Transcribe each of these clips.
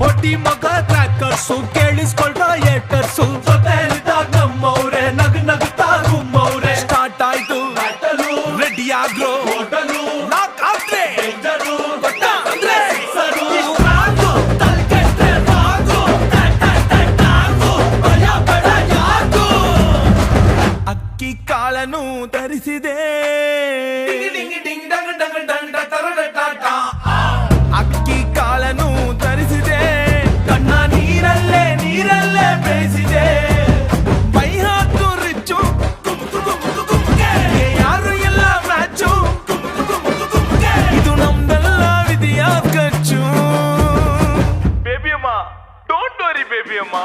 ಹೊಟ್ಟಿ ಮಗ ಟ್ರ್ಯಾಕರ್ಸು ಕೇಳಿಸ್ಕೊಳ್ರ ಏಟರ್ಸು ಜೊತೆಲಿದ್ದಾಗ ನಮ್ಮವ್ರೆ ನಗ್ ನಗ್ತಾ ಗುಮ್ಮವ್ರೆ ಸ್ಟಾರ್ಟ್ ಆಯ್ತು ರೆಡಿ ಆಗ್ರೋ ನಾಕ್ ಆದ್ರೆ ಅಕ್ಕಿ ಕಾಳನು ತರಿಸಿದೆ ಅಕ್ಕಿ ಕಾಳನು ತರಿಸಿದೆ ಕಣ್ಣ ನೀರಲ್ಲೇ ಬೇಯಿಸಿದೆ ಮೈ ಹಾಕು ರಿಚ್ಚು ಯಾರು ಎಲ್ಲ ಮ್ಯಾಚು ಇದು ನಮ್ದೆಲ್ಲ ವಿಧಿಯ ಖರ್ಚು ಬೇಬಿ ಅಮ್ಮ ಡೋಂಟ್ ವರಿ ಬೇಬಿ ಅಮ್ಮ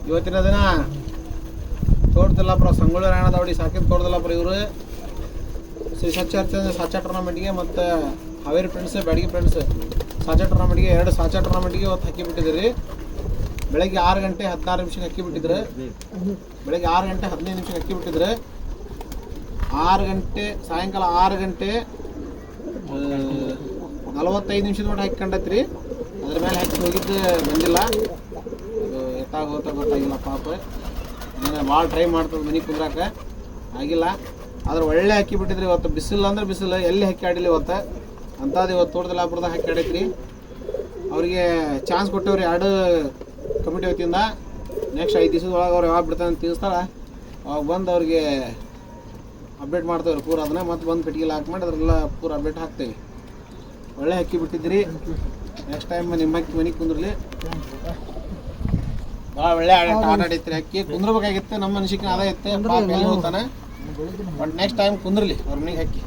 ಇವತ್ತಿನ ದಿನ ತೋಟದಲ್ಲಾಪುರ ಸಂಗೊಳ್ಳಿ ರಾಯಣ್ಣದವಡಿ ಸಾಕಿದ ತೋಟದಲ್ಲಾಪುರ ಇವರು ಶ್ರೀ ಸಚ್ಚಾರ್ಚಂದ್ರ ಸಾಚಾ ಟೂರ್ನಮೆಂಟ್ಗೆ ಮತ್ತು ಹಾವೇರಿ ಫ್ರೆಂಡ್ಸ್ ಬ್ಯಾಡಗಿ ಫ್ರೆಂಡ್ಸ್ ಸಾಚಾ ಟೂರ್ನಮೆಂಟ್ಗೆ 2 ಸಾಚಾ ಟೂರ್ನಮೆಂಟ್ಗೆ ಇವತ್ತು ಹಾಕಿ ಬಿಟ್ಟಿದ್ದೀರಿ. ಬೆಳಗ್ಗೆ 6 ಗಂಟೆ 16 ನಿಮಿಷಕ್ಕೆ ಹಾಕಿ ಬಿಟ್ಟಿದ್ರೆ, ಬೆಳಗ್ಗೆ 6 ಗಂಟೆ 15 ನಿಮಿಷಕ್ಕೆ ಹಾಕಿ ಬಿಟ್ಟಿದ್ರೆ 6 ಗಂಟೆ ಸಾಯಂಕಾಲ 6 ಗಂಟೆ 45 ನಿಮಿಷದ ಮಟ್ಟ ಹಾಕಿಕೊಂಡೈತ್ರಿ. ಅದ್ರ ಮೇಲೆ ಹಾಕಿ ಹೋಗಿದ್ದು ಬಂದಿಲ್ಲ, ಎತ್ತಾಗೋತ ಗೊತ್ತಾಗಿಲ್ಲ ಪಾಪ. ನಾನು ಭಾಳ ಟ್ರೈ ಮಾಡ್ತದೆ ಮನೆಗೆ ಕುಂದ್ರಾಕ ಆಗಿಲ್ಲ. ಆದ್ರೆ ಒಳ್ಳೆ ಹಾಕಿ ಬಿಟ್ಟಿದ್ರಿ ಇವತ್ತು. ಬಿಸಿಲು ಅಂದ್ರೆ ಬಿಸಿಲು, ಎಲ್ಲಿ ಹಾಕಿ ಆಡಿಲ್ಲ ಇವತ್ತು. ಅಂಥದ್ದು ಇವತ್ತು ತೋಟದಲ್ಲಾಪುರದಾಗ ಹಾಕಿ ಆಡೈತ್ರಿ. ಅವರಿಗೆ ಚಾನ್ಸ್ ಕೊಟ್ಟವ್ರಿ 2 ಕಮಿಟಿ ವತಿಯಿಂದ. ನೆಕ್ಸ್ಟ್ 5 ದಿವಸದೊಳಗೆ ಅವ್ರು ಯಾವಾಗ ಬಿಡ್ತಾನೆ ಅಂತ ತಿಳಿಸ್ತಾರ, ಅವಾಗ ಬಂದು ಅವ್ರಿಗೆ ಅಪ್ಡೇಟ್ ಮಾಡ್ತೇವ್ರಿ ಪೂರ. ಅದನ್ನ ಮತ್ತೆ ಬಂದು ಪೆಟ್ಟಿಗೆಲ್ಲ ಹಾಕಿ ಮಾಡಿ ಅದ್ರೆಲ್ಲ ಪೂರ ಅಪ್ಡೇಟ್ ಹಾಕ್ತೇವೆ. ಒಳ್ಳೆ ಹಾಕಿ ಬಿಟ್ಟಿದ್ರಿ. ನೆಕ್ಸ್ಟ್ ಟೈಮ್ ನಿಮ್ಮ ಹಾಕಿ ಮನೆಗೆ ಕುಂದ್ರಲಿ. ಭಾಳ ಒಳ್ಳೆ ಆಟ ಆಡೈತ್ರಿ. ಅಕ್ಕಿ ಕುಂದ್ರಬೇಕಾಗಿತ್ತು, ನಮ್ಮ ಮನುಷ್ಯಕಿನ ಅದ ಇತ್ತು, ಪಾಪ ಎಲ್ಲಿ ಹೋಗ್ತಾನೆ. ಬಟ್ ನೆಕ್ಸ್ಟ್ ಟೈಮ್ ಕುಂದ್ರಲಿ ಅವ್ರ ಮನೆಗೆ ಹಾಕಿ.